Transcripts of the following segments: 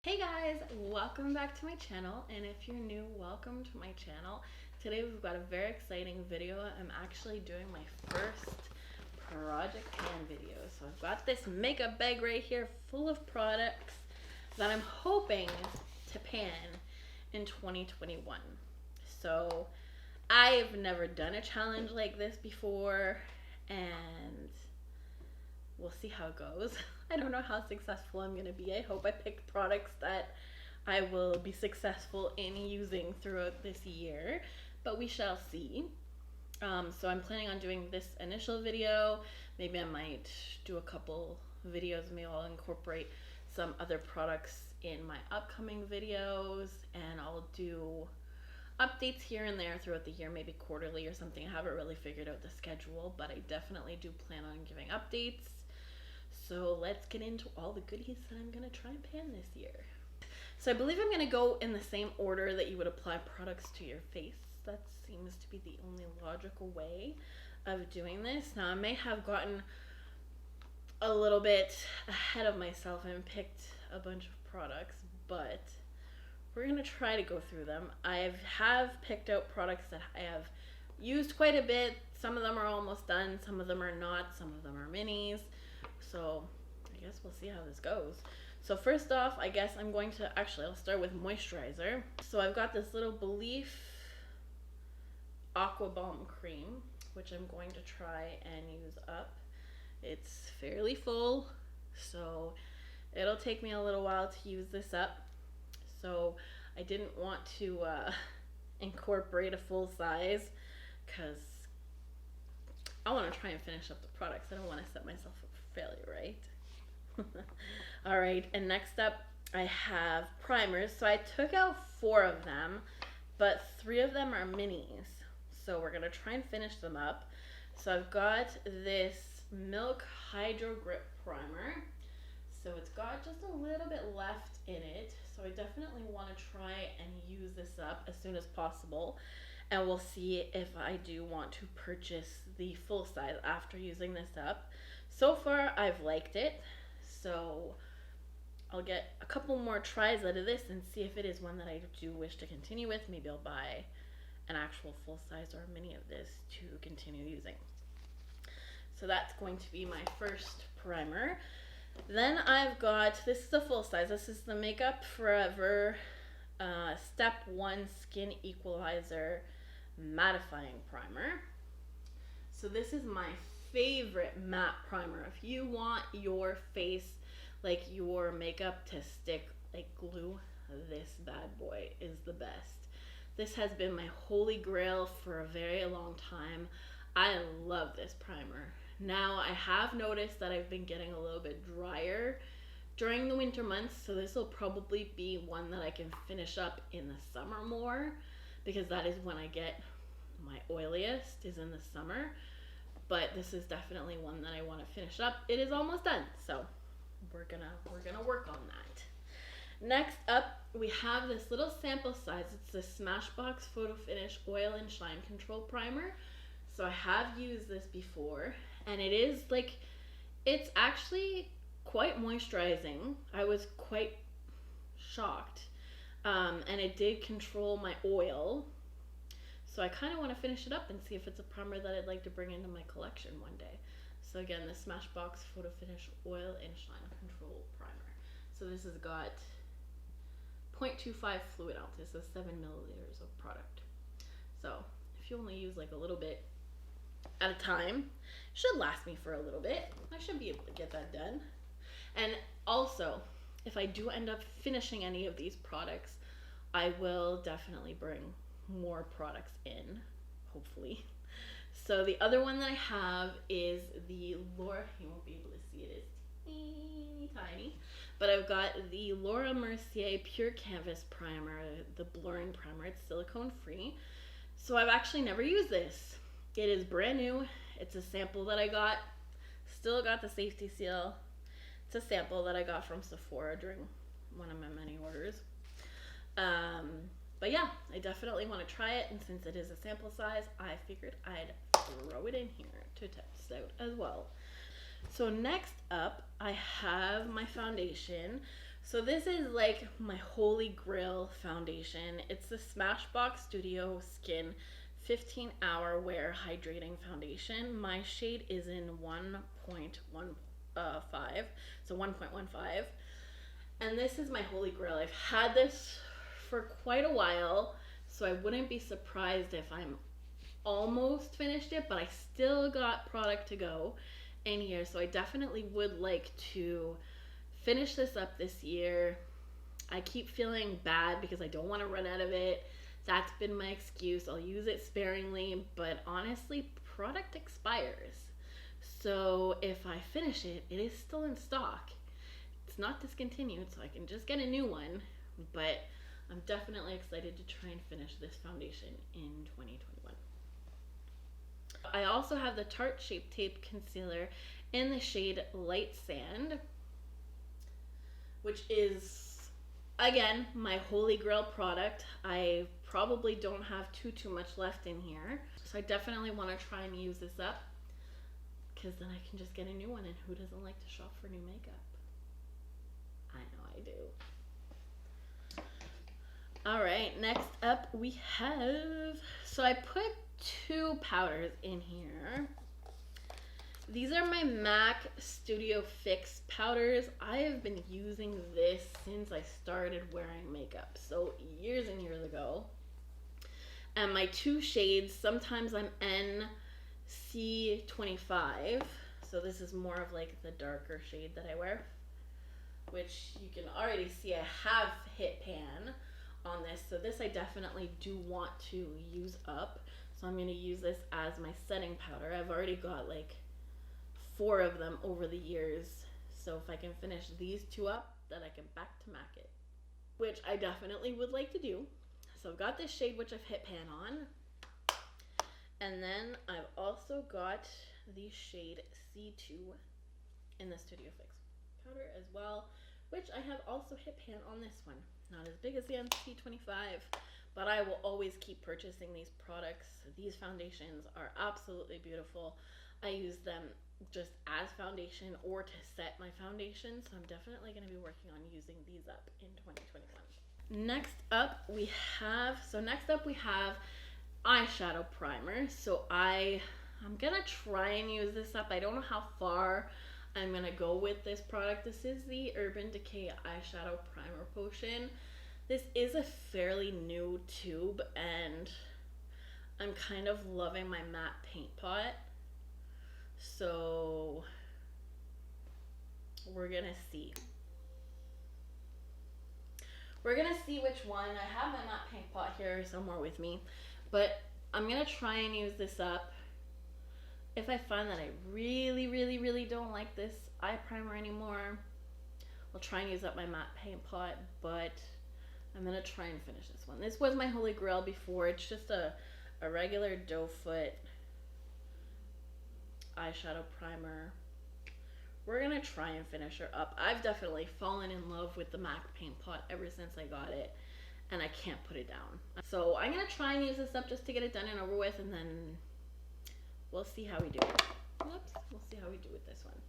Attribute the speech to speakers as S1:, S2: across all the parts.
S1: Hey guys, welcome back to my channel, and if you're new, welcome to my channel. Today we've got a very exciting video. I'm actually doing my first project pan video. So I've got this makeup bag right here full of products that I'm hoping to pan in 2021. So I've never done a challenge like this before, and we'll see how it goes. I don't know how successful I'm gonna be. I hope I pick products that I will be successful in using throughout this year, but we shall see. So I'm planning on doing this initial video. Maybe I might do a couple videos. Maybe I'll incorporate some other products in my upcoming videos, and I'll do updates here and there throughout the year, maybe quarterly or something. I haven't really figured out the schedule, but I definitely do plan on giving updates. So let's get into all the goodies that I'm gonna try and pan this year. So I believe I'm gonna go in the same order that you would apply products to your face. That seems to be the only logical way of doing this. Now I may have gotten a little bit ahead of myself and picked a bunch of products, but we're gonna try to go through them. I have picked out products that I have used quite a bit. Some of them are almost done, some of them are not, some of them are minis. So I guess we'll see how this goes. So first off, I guess I'm going to, I'll start with moisturizer. So I've got this little belif Aqua Balm cream, which I'm going to try and use up. It's fairly full, so it'll take me a little while to use this up. So I didn't want to incorporate a full size because I want to try and finish up the products. I don't want to set myself up for failure, right? All right, and next up I have primers. So I took out 4 of them, but 3 of them are minis. So we're gonna try and finish them up. So I've got this Milk Hydro Grip Primer. So it's got just a little bit left in it. So I definitely want to try and use this up as soon as possible. And we'll see if I do want to purchase the full size after using this up. So far, I've liked it. So I'll get a couple more tries out of this and see if it is one that I do wish to continue with. Maybe I'll buy an actual full size or a mini of this to continue using. So that's going to be my first primer. Then I've got, this is the full size. This is the Makeup Forever Step 1 Skin Equalizer Mattifying Primer. So this is my favorite matte primer. If you want your face, like your makeup to stick like glue, this bad boy is the best. This has been my holy grail for a very long time. I love this primer. Now I have noticed that I've been getting a little bit drier during the winter months, so this will probably be one that I can finish up in the summer more, because that is when I get my oiliest, is in the summer. But this is definitely one that I want to finish up. It is almost done, so we're gonna work on that. Next up, we have this little sample size. It's the Smashbox Photo Finish Oil and Shine Control Primer. So I have used this before, and it is like, it's actually quite moisturizing. I was quite shocked, and it did control my oil. So I kind of want to finish it up and see if it's a primer that I'd like to bring into my collection one day. So again, the Smashbox Photo Finish Oil and Shine Control Primer. So this has got 0.25 fluid ounces, so 7 milliliters of product. So if you only use like a little bit at a time, it should last me for a little bit. I should be able to get that done. And also, if I do end up finishing any of these products, I will definitely bring more products in, hopefully. So the other one that I have is the Laura, you won't be able to see it, it's teeny tiny, but I've got the Laura Mercier Pure Canvas Primer, the blurring primer. It's silicone free. So I've actually never used this. It is brand new. It's a sample that I got. Still got the safety seal. It's a sample that I got from Sephora during one of my many orders. But yeah, I definitely want to try it, and since it is a sample size, I figured I'd throw it in here to test out as well. So next up, I have my foundation. So this is like my holy grail foundation. It's the Smashbox Studio Skin 15-hour wear hydrating foundation. My shade is in 1.15, so 1.15. And this is my holy grail. I've had this for quite a while, so I wouldn't be surprised if I'm almost finished it, but I still got product to go in here. So I definitely would like to finish this up this year. I keep feeling bad because I don't want to run out of it. That's been my excuse. I'll use it sparingly, but honestly, product expires. So if I finish it, it is still in stock. It's not discontinued, so I can just get a new one, but I'm definitely excited to try and finish this foundation in 2021. I also have the Tarte Shape Tape Concealer in the shade Light Sand, which is, again, my holy grail product. I probably don't have too much left in here, so I definitely want to try and use this up, because then I can just get a new one, and who doesn't like to shop for new makeup? I know I do. All right, next up we have, so I put 2 powders in here. These are my MAC Studio Fix powders. I have been using this since I started wearing makeup, so years and years ago. And my 2 shades, sometimes I'm NC25, so this is more of like the darker shade that I wear, which you can already see I have hit pan on this, so this I definitely do want to use up. So I'm going to use this as my setting powder. I've already got like 4 of them over the years, so if I can finish these 2 up, then I can back to MAC it, which I definitely would like to do. So I've got this shade which I've hit pan on, and then I've also got the shade C2 in the Studio Fix powder as well, which I have also hit pan on this one. Not as big as the NC25, but I will always keep purchasing these products. These foundations are absolutely beautiful. I use them just as foundation or to set my foundation, so I'm definitely going to be working on using these up in 2021. Next up we have eyeshadow primer. So I'm gonna try and use this up. I don't know how far I'm gonna go with this product. This is the Urban Decay eyeshadow primer potion. This is a fairly new tube, and I'm kind of loving my matte paint pot, so we're gonna see which one. I have my matte paint pot here somewhere with me, but I'm gonna try and use this up. If I find that I really don't like this eye primer anymore, I'll try and use up my matte paint pot, but I'm gonna try and finish this one. This was my holy grail before. It's just a regular doe foot eyeshadow primer. We're gonna try and finish her up. I've definitely fallen in love with the MAC paint pot ever since I got it, and I can't put it down. So I'm gonna try and use this up just to get it done and over with, and then we'll see how we do. We'll see how we do with this one.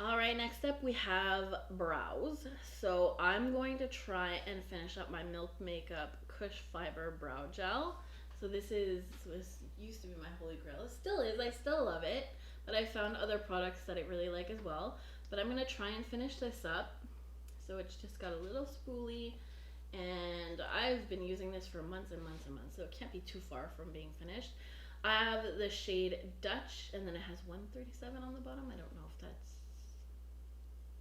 S1: All right, next up we have brows. So I'm going to try and finish up my Milk Makeup KUSH Fiber Brow Gel. So this used to be my holy grail. It still is. I still love it, but I found other products that I really like as well. But I'm gonna try and finish this up. So it's just got a little spoolie, and I've been using this for months and months and months, so it can't be too far from being finished. I have the shade Dutch, and then it has 137 on the bottom. I don't know if that's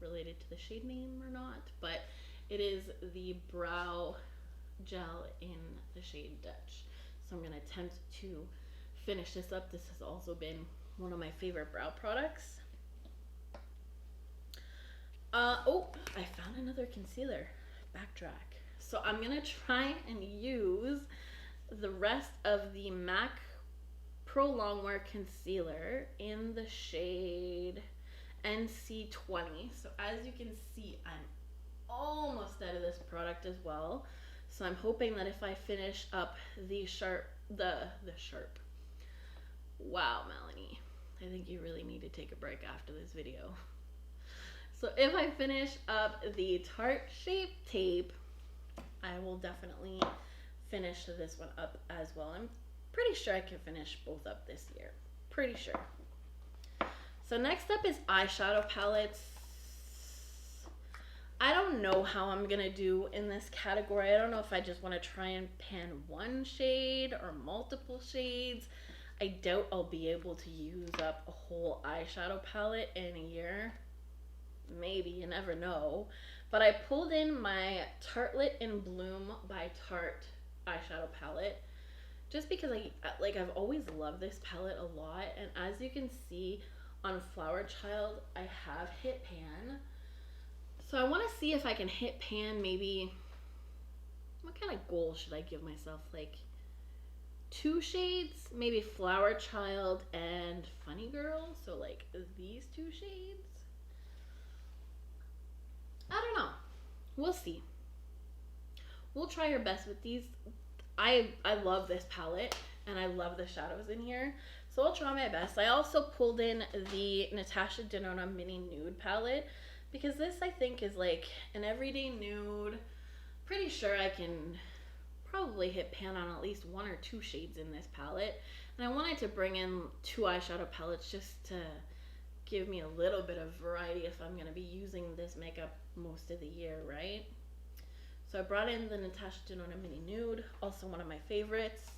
S1: related to the shade name or not, but it is the brow gel in the shade Dutch. So I'm going to attempt to finish this up. This has also been one of my favorite brow products. Oh, I found another concealer. Backtrack. So I'm going to try and use the rest of the MAC Pro Longwear Concealer in the shade NC20. So as you can see, I'm almost out of this product as well. So I'm hoping that if I finish up the sharp, wow, Melanie, I think you really need to take a break after this video. So if I finish up the Tarte Shape Tape, I will definitely finish this one up as well. I'm pretty sure I can finish both up this year. Pretty sure. So next up is eyeshadow palettes. I don't know how I'm gonna do in this category. I don't know if I just want to try and pan one shade or multiple shades. I doubt I'll be able to use up a whole eyeshadow palette in a year. Maybe, you never know. But I pulled in my Tartelette in Bloom by Tarte eyeshadow palette just because I've always loved this palette a lot, and as you can see on Flower Child, I have hit pan. So I want to see if I can hit pan maybe, what kind of goal should I give myself? Like 2 shades, maybe Flower Child and Funny Girl. So like these 2 shades. I don't know. We'll see. We'll try our best with these. I love this palette and I love the shadows in here. So I'll try my best. I also pulled in the Natasha Denona Mini Nude palette because this I think is like an everyday nude. Pretty sure I can probably hit pan on at least 1 or 2 shades in this palette. And I wanted to bring in 2 eyeshadow palettes just to give me a little bit of variety if I'm going to be using this makeup most of the year, right? So I brought in the Natasha Denona Mini Nude, also one of my favorites.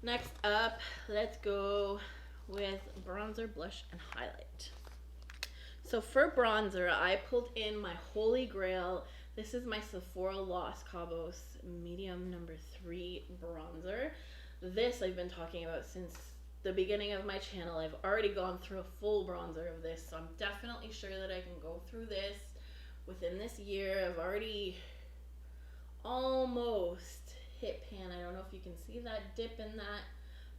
S1: Next up, let's go with bronzer, blush, and highlight. So for bronzer, I pulled in my Holy Grail. This is my Sephora Los Cabos Medium number 3 bronzer. This I've been talking about since the beginning of my channel. I've already gone through a full bronzer of this, so I'm definitely sure that I can go through this within this year. I've already almost hit pan. I don't know if you can see that dip in that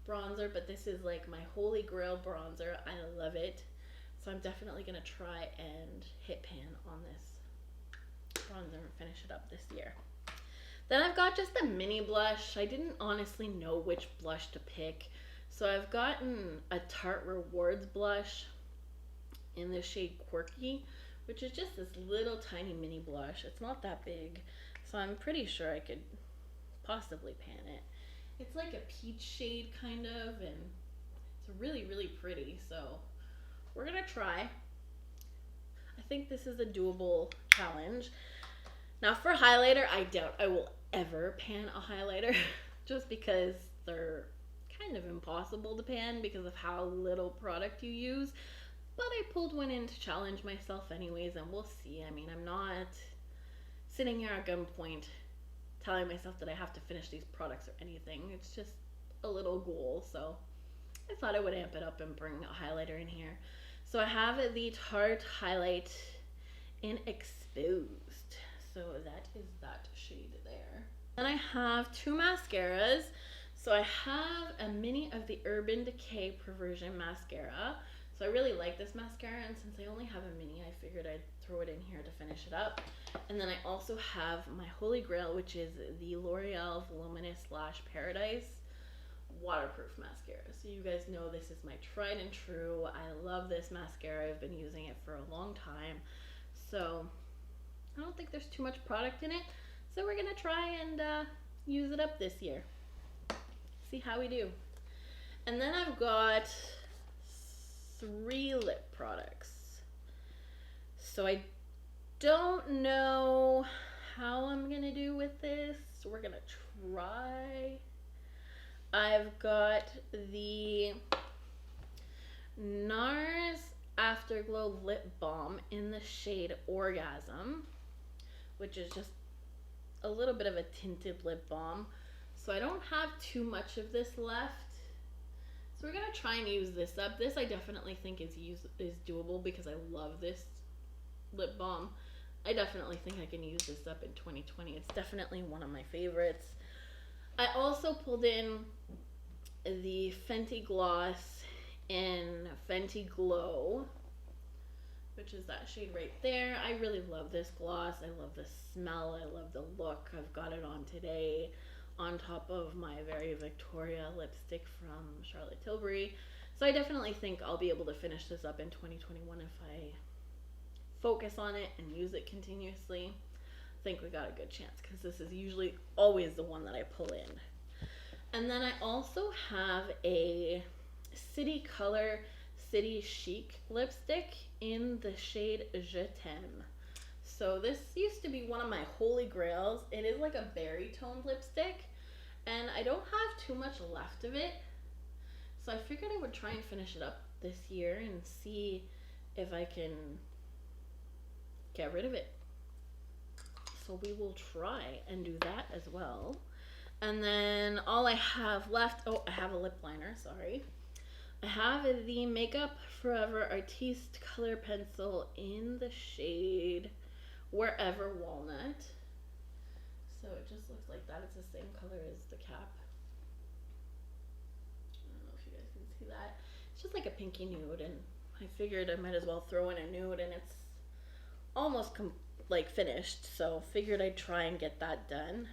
S1: bronzer, but this is like my Holy Grail bronzer. I love it. So I'm definitely going to try and hit pan on this bronzer and finish it up this year. Then I've got just a mini blush. I didn't honestly know which blush to pick. So I've gotten a Tarte Rewards blush in the shade Quirky, which is just this little tiny mini blush. It's not that big, so I'm pretty sure I could possibly pan it. It's like a peach shade kind of, and it's really, really pretty. So we're gonna try. I think this is a doable challenge. Now for highlighter, I doubt I will ever pan a highlighter just because they're kind of impossible to pan because of how little product you use. But I pulled one in to challenge myself anyways, and we'll see. I mean, I'm not sitting here at gunpoint telling myself that I have to finish these products or anything. It's just a little goal, so I thought I would amp it up and bring a highlighter in here. So I have the Tarte Highlight in Exposed. So that is that shade there. Then I have 2 mascaras. So I have a mini of the Urban Decay Perversion mascara. So I really like this mascara, and since I only have a mini, I figured I'd throw it in here to finish it up. And then I also have my Holy Grail, which is the L'Oreal Voluminous Lash Paradise waterproof mascara. So you guys know this is my tried and true. I love this mascara. I've been using it for a long time. So I don't think there's too much product in it. So we're gonna try and use it up this year. See how we do. And then I've got 3 lip products. So I don't know how I'm gonna do with this. So we're gonna try. I've got the NARS Afterglow Lip Balm in the shade Orgasm, which is just a little bit of a tinted lip balm. So I don't have too much of this left. So we're gonna try and use this up. This I definitely think is doable because I love this lip balm. I definitely think I can use this up in 2020. It's definitely one of my favorites. I also pulled in the Fenty Gloss in Fenty Glow, which is that shade right there. I really love this gloss. I love the smell. I love the look. I've got it on today on top of my Very Victoria lipstick from Charlotte Tilbury. So I definitely think I'll be able to finish this up in 2021 if I focus on it and use it continuously, I think we got a good chance, because this is usually always the one that I pull in. And then I also have a City Color City Chic lipstick in the shade Je T'aime. So this used to be one of my holy grails. It is like a berry toned lipstick, and I don't have too much left of it. So I figured I would try and finish it up this year and see if I can get rid of it. So we will try and do that as well. And then all I have left, oh, I have a lip liner, sorry. I have the Makeup Forever Artiste Color Pencil in the shade Wherever Walnut. So it just looks like that. It's the same color as the cap. I don't know if you guys can see that. It's just like a pinky nude, and I figured I might as well throw in a nude, and it's almost like finished, so figured I'd try and get that done.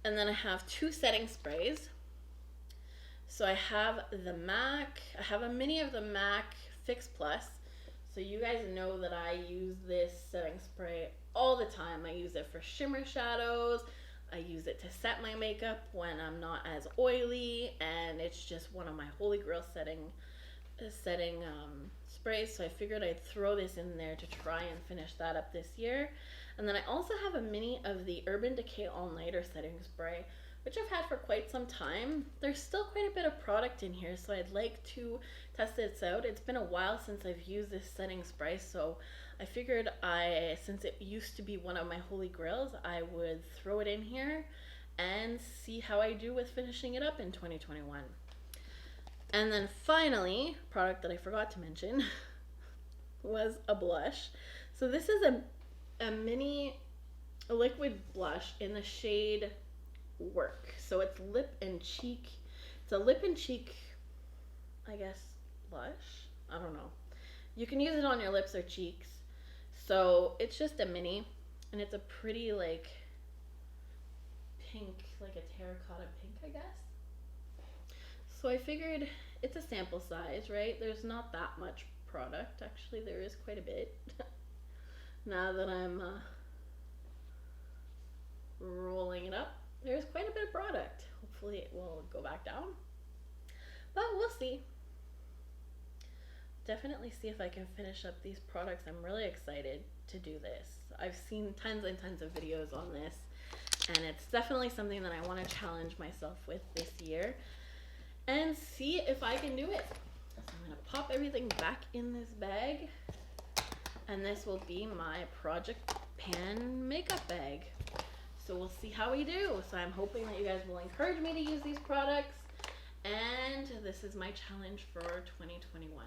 S1: And then I have two setting sprays. So I have the MAC, I have a mini of the MAC Fix Plus. So you guys know that I use this setting spray all the time. I use it for shimmer shadows. I use it to set my makeup when I'm not as oily, and it's just one of my holy grail setting sprays. So I figured I'd throw this in there to try and finish that up this year. And then I also have a mini of the Urban Decay All Nighter setting spray, which I've had for quite some time. There's still quite a bit of product in here, so I'd like to test this out. It's been a while since I've used this setting spray, so I figured since it used to be one of my holy grails, I would throw it in here and see how I do with finishing it up in 2021. And then finally, product that I forgot to mention was a blush. So this is a mini liquid blush in the shade Work. So it's lip and cheek. It's a lip and cheek, I guess, blush. I don't know. You can use it on your lips or cheeks. So it's just a mini, and it's a pretty like pink, like a terracotta pink, I guess. So I figured it's a sample size, right? There's not that much product. Actually, there is quite a bit. Now that I'm rolling it up, there's quite a bit of product. Hopefully it will go back down, but we'll see. Definitely see if I can finish up these products. I'm really excited to do this. I've seen tons and tons of videos on this, and it's definitely something that I want to challenge myself with this year and see if I can do it. So I'm going to pop everything back in this bag, and this will be my Project Pan makeup bag. So we'll see how we do. So I'm hoping that you guys will encourage me to use these products, and this is my challenge for 2021.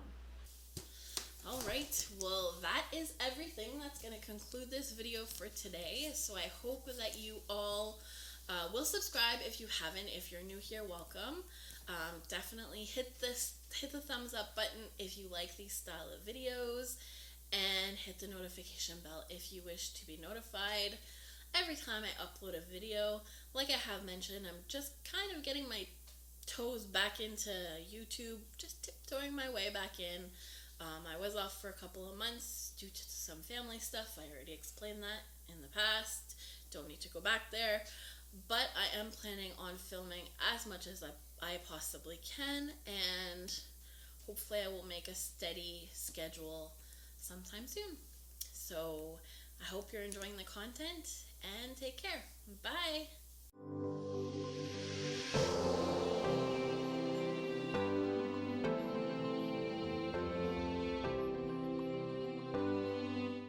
S1: All right, well, that is everything. That's going to conclude this video for today. So I hope that you all will subscribe if you haven't. If you're new here, welcome. Definitely hit the thumbs up button if you like these style of videos, and hit the notification bell if you wish to be notified every time I upload a video. Like I have mentioned, I'm just kind of getting my toes back into YouTube, just tiptoeing my way back in. I was off for a couple of months due to some family stuff. I already explained that in the past. Don't need to go back there. But I am planning on filming as much as I possibly can, and hopefully I will make a steady schedule sometime soon. So I hope you're enjoying the content, and take care. Bye.